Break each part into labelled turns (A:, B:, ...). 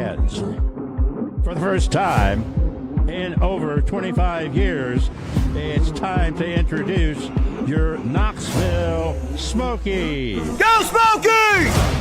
A: fans, for the first time in over 25 years, it's time to introduce your Knoxville Smokies.
B: Go Smokies!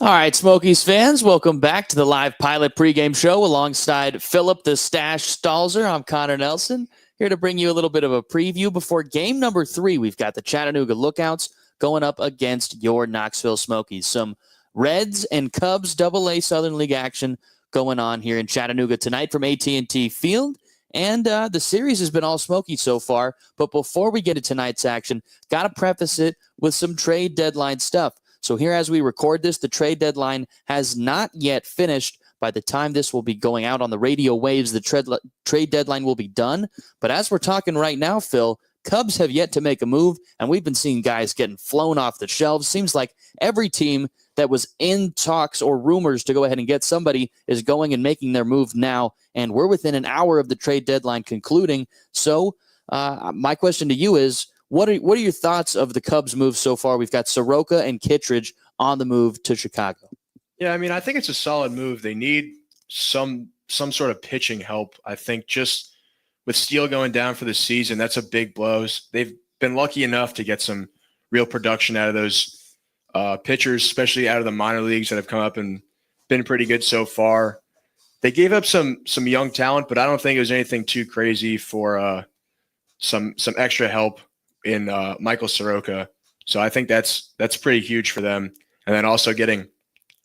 C: All right, Smokies fans, welcome back to the live pilot pregame show alongside Philip the Stash Stalzer. I'm Connor Nelson, here to bring you a little bit of a preview before game number 3. We've got the Chattanooga Lookouts going up against your Knoxville Smokies. Some Reds and Cubs AA Southern League action going on here in Chattanooga tonight from AT&T Field. And the series has been all Smoky so far. But before we get to tonight's action, got to preface it with some trade deadline stuff. So here as we record this, the trade deadline has not yet finished. By the time this will be going out on the radio waves, the trade deadline will be done. But as we're talking right now, Phil, Cubs have yet to make a move, and we've been seeing guys getting flown off the shelves. Seems like every team that was in talks or rumors to go ahead and get somebody is going and making their move now, and we're within an hour of the trade deadline concluding. So my question to you is, What are your thoughts of the Cubs' move so far? We've got Soroka and Kittredge on the move to Chicago.
D: Yeah, I mean, I think it's a solid move. They need some sort of pitching help. I think just with Steele going down for the season, that's a big blow. They've been lucky enough to get some real production out of those pitchers, especially out of the minor leagues that have come up and been pretty good so far. They gave up some young talent, but I don't think it was anything too crazy for some extra help in Michael Soroka. So I think that's pretty huge for them. And then also getting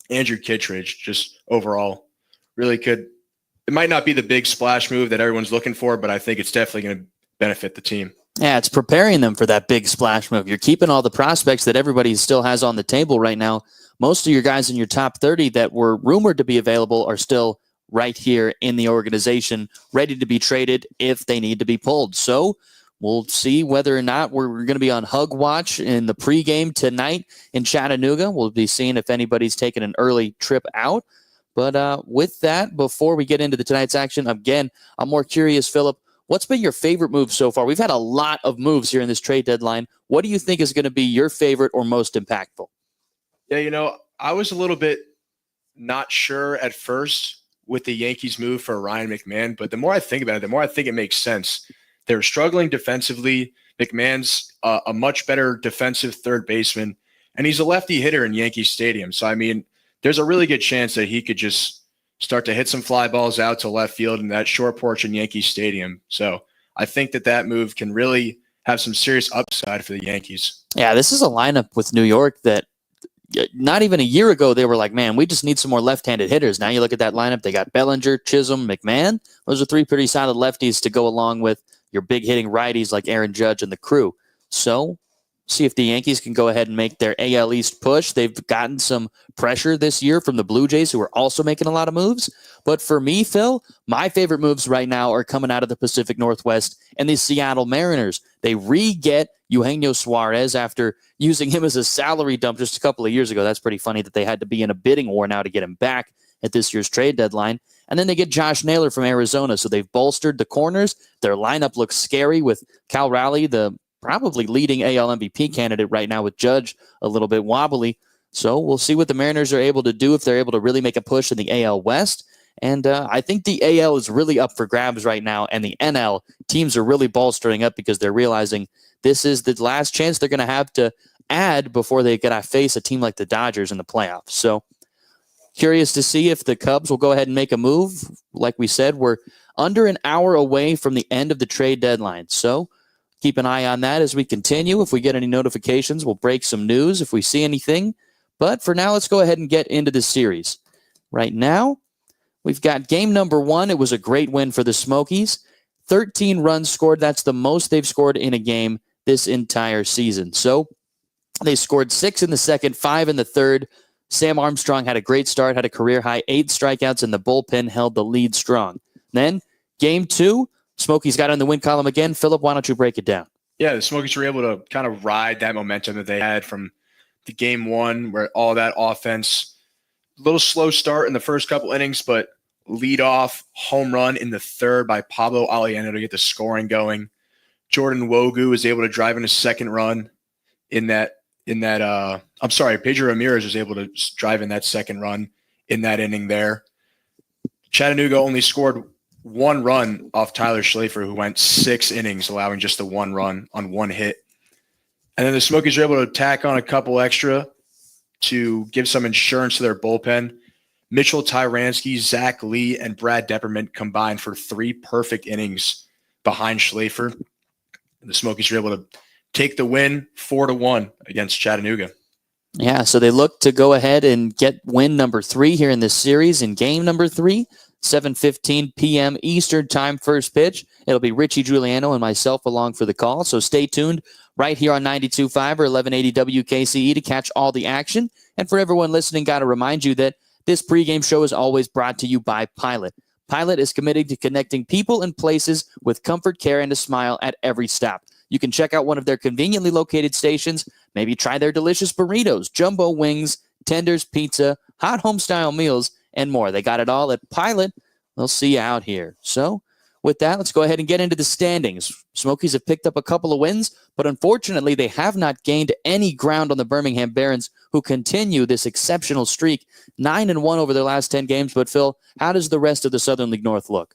D: Andrew Kittredge just overall really could – it might not be the big splash move that everyone's looking for, but I think it's definitely going to benefit the team.
C: Yeah, it's preparing them for that big splash move. You're keeping all the prospects that everybody still has on the table right now. Most of your guys in your top 30 that were rumored to be available are still right here in the organization, ready to be traded if they need to be pulled. So we'll see whether or not we're going to be on Hug Watch in the pregame tonight in Chattanooga. We'll be seeing if anybody's taking an early trip out. But with that, before we get into tonight's action, again, I'm more curious, Philip, what's been your favorite move so far? We've had a lot of moves here in this trade deadline. What do you think is going to be your favorite or most impactful?
D: Yeah, I was a little bit not sure at first with the Yankees move for Ryan McMahon, but the more I think about it, the more I think it makes sense. They're struggling defensively. McMahon's a much better defensive third baseman, and he's a lefty hitter in Yankee Stadium. So, I mean, there's a really good chance that he could just start to hit some fly balls out to left field in that short porch in Yankee Stadium. So I think that move can really have some serious upside for the Yankees.
C: Yeah, this is a lineup with New York that not even a year ago they were like, man, we just need some more left-handed hitters. Now you look at that lineup, they got Bellinger, Chisholm, McMahon. Those are 3 pretty solid lefties to go along with your big hitting righties like Aaron Judge and the crew. So see if the Yankees can go ahead and make their AL East push. They've gotten some pressure this year from the Blue Jays, who are also making a lot of moves. But for me, Phil, my favorite moves right now are coming out of the Pacific Northwest and the Seattle Mariners. They re-get Eugenio Suarez after using him as a salary dump just a couple of years ago. That's pretty funny that they had to be in a bidding war now to get him back at this year's trade deadline. And then they get Josh Naylor from Arizona. So they've bolstered the corners. Their lineup looks scary with Cal Raleigh, the probably leading AL MVP candidate right now, with Judge a little bit wobbly. So we'll see what the Mariners are able to do if they're able to really make a push in the AL West. And I think the AL is really up for grabs right now, and the NL teams are really bolstering up because they're realizing this is the last chance they're going to have to add before they get to face a team like the Dodgers in the playoffs. So curious to see if the Cubs will go ahead and make a move. Like we said, we're under an hour away from the end of the trade deadline. So keep an eye on that as we continue. If we get any notifications, we'll break some news if we see anything. But for now, let's go ahead and get into the series. right now. We've got game number 1. It was a great win for the Smokies. 13 runs scored. That's the most they've scored in a game this entire season. So they scored 6 in the second, 5 in the third. Sam Armstrong had a great start, had a career-high 8 strikeouts, and the bullpen held the lead strong. Then, game 2, Smokies got on the win column again. Philip, why don't you break it down?
D: Yeah, the Smokies were able to kind of ride that momentum that they had from the game 1, where all that offense, a little slow start in the first couple innings, but lead off home run in the third by Pablo Alieno to get the scoring going. Jordan Wogu was able to drive in a second run Pedro Ramirez was able to drive in that second run in that inning there. Chattanooga only scored 1 run off Tyler Schlafer, who went 6 innings, allowing just the 1 run on 1 hit. And then the Smokies were able to tack on a couple extra to give some insurance to their bullpen. Mitchell Tyransky, Zach Lee, and Brad Depperman combined for 3 perfect innings behind Schlafer. The Smokies were able to take the win 4-1 against Chattanooga.
C: Yeah, so they look to go ahead and get win number 3 here in this series in game number 3, 7:15 p.m. Eastern time, first pitch. It'll be Richie Giuliano and myself along for the call, so stay tuned right here on 92.5 or 1180 WKCE to catch all the action. And for everyone listening, got to remind you that this pregame show is always brought to you by Pilot. Pilot is committed to connecting people and places with comfort, care, and a smile at every stop. You can check out one of their conveniently located stations, maybe try their delicious burritos, jumbo wings, tenders, pizza, hot home-style meals, and more. They got it all at Pilot. They'll see you out here. So with that, let's go ahead and get into the standings. Smokies have picked up a couple of wins, but unfortunately they have not gained any ground on the Birmingham Barons, who continue this exceptional streak, 9-1 over their last 10 games. But Phil, how does the rest of the Southern League North look?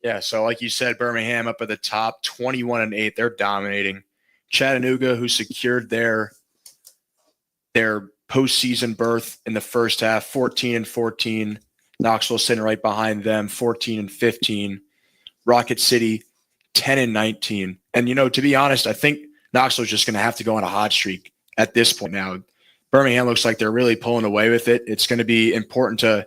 D: Yeah, so like you said, Birmingham up at the top, 21-8. They're dominating. Chattanooga, who secured their postseason berth in the first half, 14-14. Knoxville sitting right behind them, 14-15. Rocket City, 10-19. And, to be honest, I think Knoxville's just going to have to go on a hot streak at this point now. Birmingham looks like they're really pulling away with it. It's going to be important to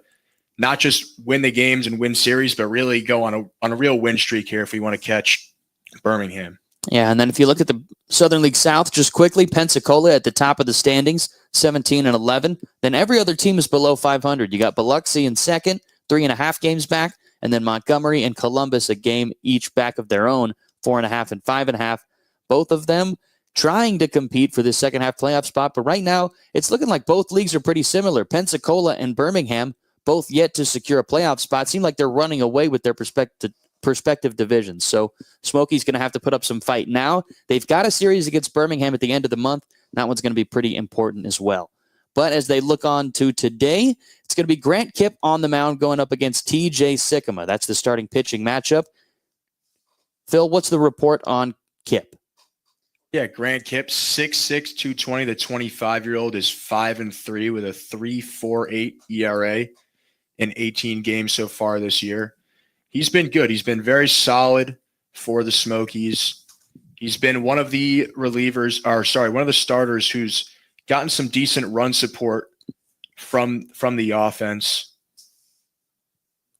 D: not just win the games and win series, but really go on a real win streak here if we want to catch Birmingham.
C: Yeah, and then if you look at the Southern League South, just quickly, Pensacola at the top of the standings, 17-11. Then every other team is below 500. You got Biloxi in second, 3.5 games back, and then Montgomery and Columbus a game each back of their own, 4.5 and 5.5. Both of them trying to compete for the second half playoff spot, but right now it's looking like both leagues are pretty similar. Pensacola and Birmingham both yet to secure a playoff spot. Seem like they're running away with their prospective divisions. So Smokies going to have to put up some fight now. They've got a series against Birmingham at the end of the month. That one's going to be pretty important as well. But as they look on to today, it's going to be Grant Kipp on the mound going up against TJ Sycamore. That's the starting pitching matchup. Phil, what's the report on Kipp?
D: Yeah, Grant Kipp, 6'6", 220. The 25-year-old is 5-3 with a 3.48 ERA in 18 games so far this year. He's been good. He's been very solid for the Smokies. He's been one of the one of the starters who's gotten some decent run support from the offense.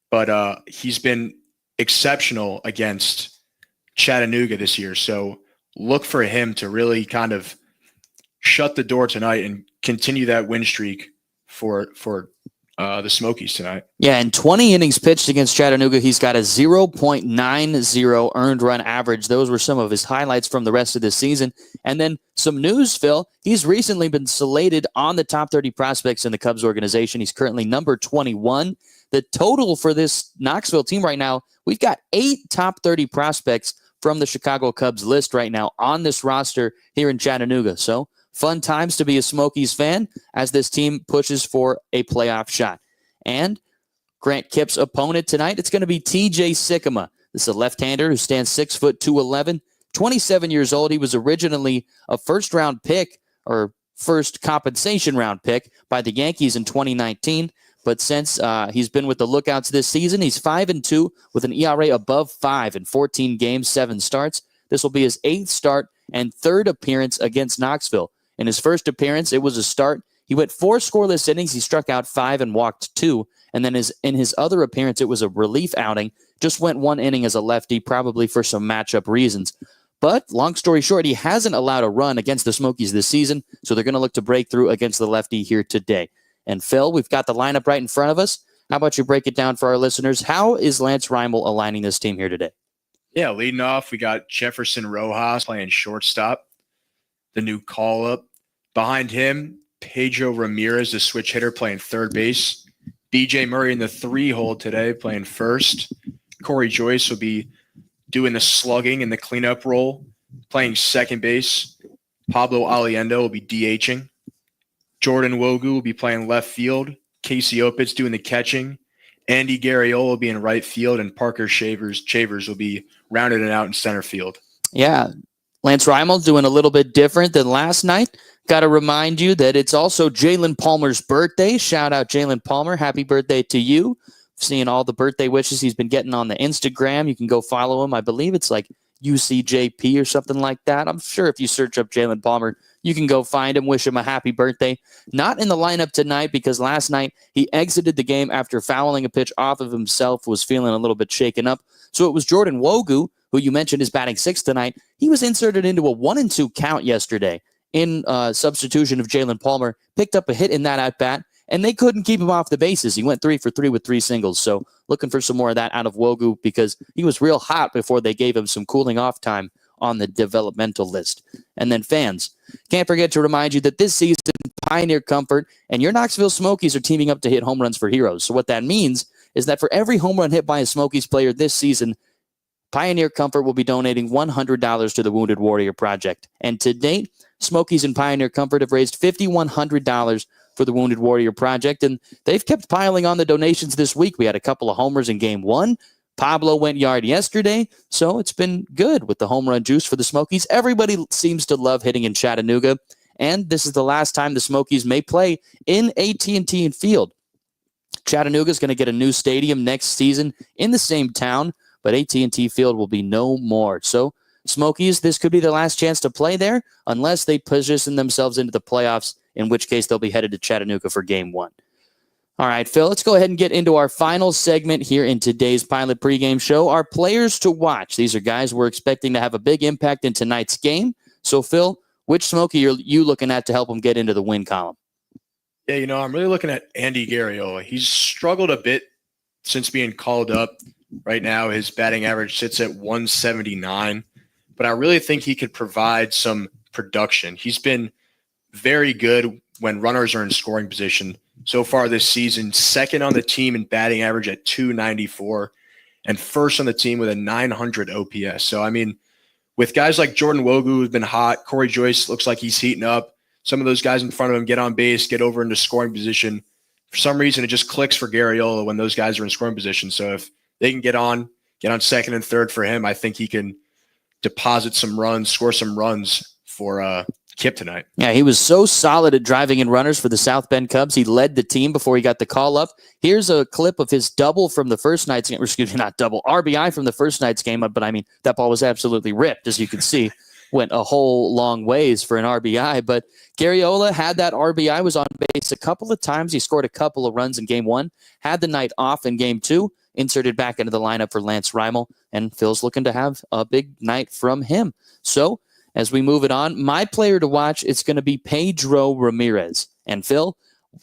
D: But he's been exceptional against Chattanooga this year. So look for him to really kind of shut the door tonight and continue that win streak for the Smokies tonight.
C: Yeah, in 20 innings pitched against Chattanooga, he's got a 0.90 earned run average. Those were some of his highlights from the rest of the season. And then some news, Phil. He's recently been slated on the top 30 prospects in the Cubs organization. He's currently number 21. The total for this Knoxville team right now, we've got 8 top 30 prospects from the Chicago Cubs list right now on this roster here in Chattanooga. So fun times to be a Smokies fan as this team pushes for a playoff shot. And Grant Kipp's opponent tonight, it's going to be TJ Sycamore. This is a left-hander who stands 6 foot 211, 27 years old. He was originally a first-round pick or first compensation round pick by the Yankees in 2019. But since he's been with the Lookouts this season, he's 5-2 with an ERA above 5 in 14 games, 7 starts. This will be his 8th start and 3rd appearance against Knoxville. In his first appearance, it was a start. He went 4 scoreless innings. He struck out 5 and walked 2. And then in his other appearance, it was a relief outing. Just went 1 inning as a lefty, probably for some matchup reasons. But long story short, he hasn't allowed a run against the Smokies this season, so they're going to look to break through against the lefty here today. And Phil, we've got the lineup right in front of us. How about you break it down for our listeners? How is Lance Reimel aligning this team here today?
D: Yeah, leading off, we got Jefferson Rojas playing shortstop, the new call-up. Behind him, Pedro Ramirez, the switch hitter, playing third base. BJ Murray in the 3-hole today, playing first. Corey Joyce will be doing the slugging and the cleanup role, playing second base. Pablo Aliendo will be DHing. Jordan Wogu will be playing left field. Casey Opitz doing the catching. Andy Garriola will be in right field, and Parker Chavers will be rounded it out in center field.
C: Yeah, Lance Reimel doing a little bit different than last night. Got to remind you that it's also Jalen Palmer's birthday. Shout out Jalen Palmer. Happy birthday to you. Seeing all the birthday wishes he's been getting on the Instagram. You can go follow him. I believe it's like UCJP or something like that. I'm sure if you search up Jalen Palmer, you can go find him, wish him a happy birthday. Not in the lineup tonight because last night he exited the game after fouling a pitch off of himself, was feeling a little bit shaken up. So it was Jordan Wogu, who you mentioned is batting sixth tonight. He was inserted into a 1-2 count yesterday in substitution of Jalen Palmer, picked up a hit in that at-bat, and they couldn't keep him off the bases. He went 3 for 3 with 3 singles. So looking for some more of that out of Wogu because he was real hot before they gave him some cooling off time on the developmental list. And then fans, can't forget to remind you that this season, Pioneer Comfort and your Knoxville Smokies are teaming up to hit home runs for heroes. So what that means is that for every home run hit by a Smokies player this season, Pioneer Comfort will be donating $100 to the Wounded Warrior Project. And to date, Smokies and Pioneer Comfort have raised $5,100 for the Wounded Warrior Project, and they've kept piling on the donations this week. We had a couple of homers in Game 1. Pablo went yard yesterday, so it's been good with the home run juice for the Smokies. Everybody seems to love hitting in Chattanooga, and this is the last time the Smokies may play in AT&T Field. Chattanooga is going to get a new stadium next season in the same town, but AT&T Field will be no more. So Smokies, this could be the last chance to play there unless they position themselves into the playoffs, in which case they'll be headed to Chattanooga for Game 1. All right, Phil, let's go ahead and get into our final segment here in today's Pilot pregame show, our players to watch. These are guys we're expecting to have a big impact in tonight's game. So, Phil, which Smoky are you looking at to help them get into the win column?
D: Yeah, I'm really looking at Andy Garriola. He's struggled a bit since being called up. Right now, his batting average sits at 179, but I really think he could provide some production. He's been very good when runners are in scoring position. So far this season, second on the team in batting average at 294 and first on the team with a 900 OPS. So, with guys like Jordan Wogu, who's been hot, Corey Joyce looks like he's heating up. Some of those guys in front of him get on base, get over into scoring position. For some reason, it just clicks for Garriola when those guys are in scoring position. So if they can get on second and third for him, I think he can deposit some runs, score some runs for Kip tonight.
C: Yeah, he was so solid at driving in runners for the South Bend Cubs. He led the team before he got the call up. Here's a clip of his double from the first night's game. Excuse me, not double, RBI from the first night's game. But that ball was absolutely ripped, as you can see. Went a whole long ways for an RBI. But Garriola had that RBI, was on base a couple of times. He scored a couple of runs in Game 1, had the night off in Game 2, inserted back into the lineup for Lance Reimel, and Phil's looking to have a big night from him. So, as we move it on, my player to watch, it's going to be Pedro Ramirez. And Phil,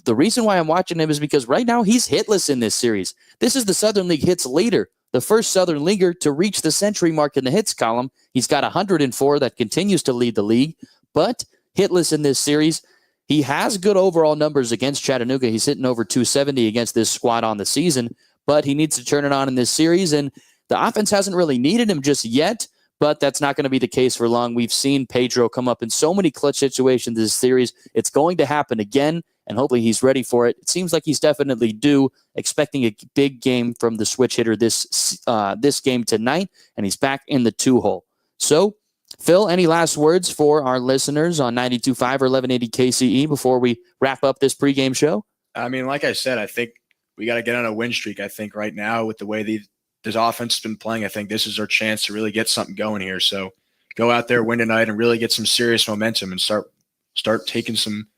C: the reason why I'm watching him is because right now he's hitless in this series. This is the Southern League hits leader, the first Southern Leaguer to reach the century mark in the hits column. He's got 104 that continues to lead the league, but hitless in this series. He has good overall numbers against Chattanooga. He's hitting over 270 against this squad on the season, but he needs to turn it on in this series, and the offense hasn't really needed him just yet. But that's not going to be the case for long. We've seen Pedro come up in so many clutch situations this series. It's going to happen again, and hopefully he's ready for it. It seems like he's definitely due, expecting a big game from the switch hitter this game tonight, and he's back in the 2-hole. So, Phil, any last words for our listeners on 92.5 or 1180 KCE before we wrap up this pregame show?
D: Like I said, I think we got to get on a win streak. I think right now with the way this offense has been playing, I think this is our chance to really get something going here. So go out there, win tonight, and really get some serious momentum and start taking some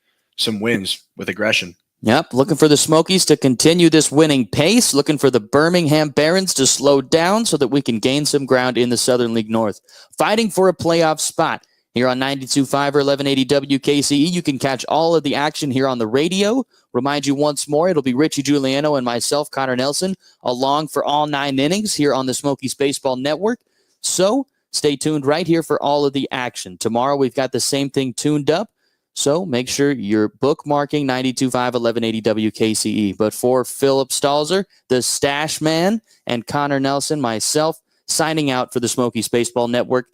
D: wins with aggression.
C: Yep, looking for the Smokies to continue this winning pace, looking for the Birmingham Barons to slow down so that we can gain some ground in the Southern League North. Fighting for a playoff spot here on 92.5 or 1180 WKCE. You can catch all of the action here on the radio. Remind you once more, it'll be Richie Giuliano and myself, Connor Nelson, along for all 9 innings here on the Smokies Baseball Network. So stay tuned right here for all of the action. Tomorrow we've got the same thing tuned up. So make sure you're bookmarking 92.5 1180 WKCE. But for Philip Stalzer, the Stash Man, and Connor Nelson, myself, signing out for the Smokies Baseball Network.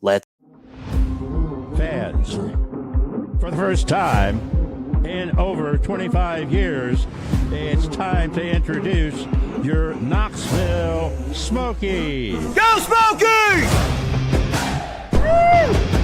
C: Let's
A: Fans, for the first time in over 25 years, it's time to introduce your Knoxville Smokies.
B: Go Smokies! Woo!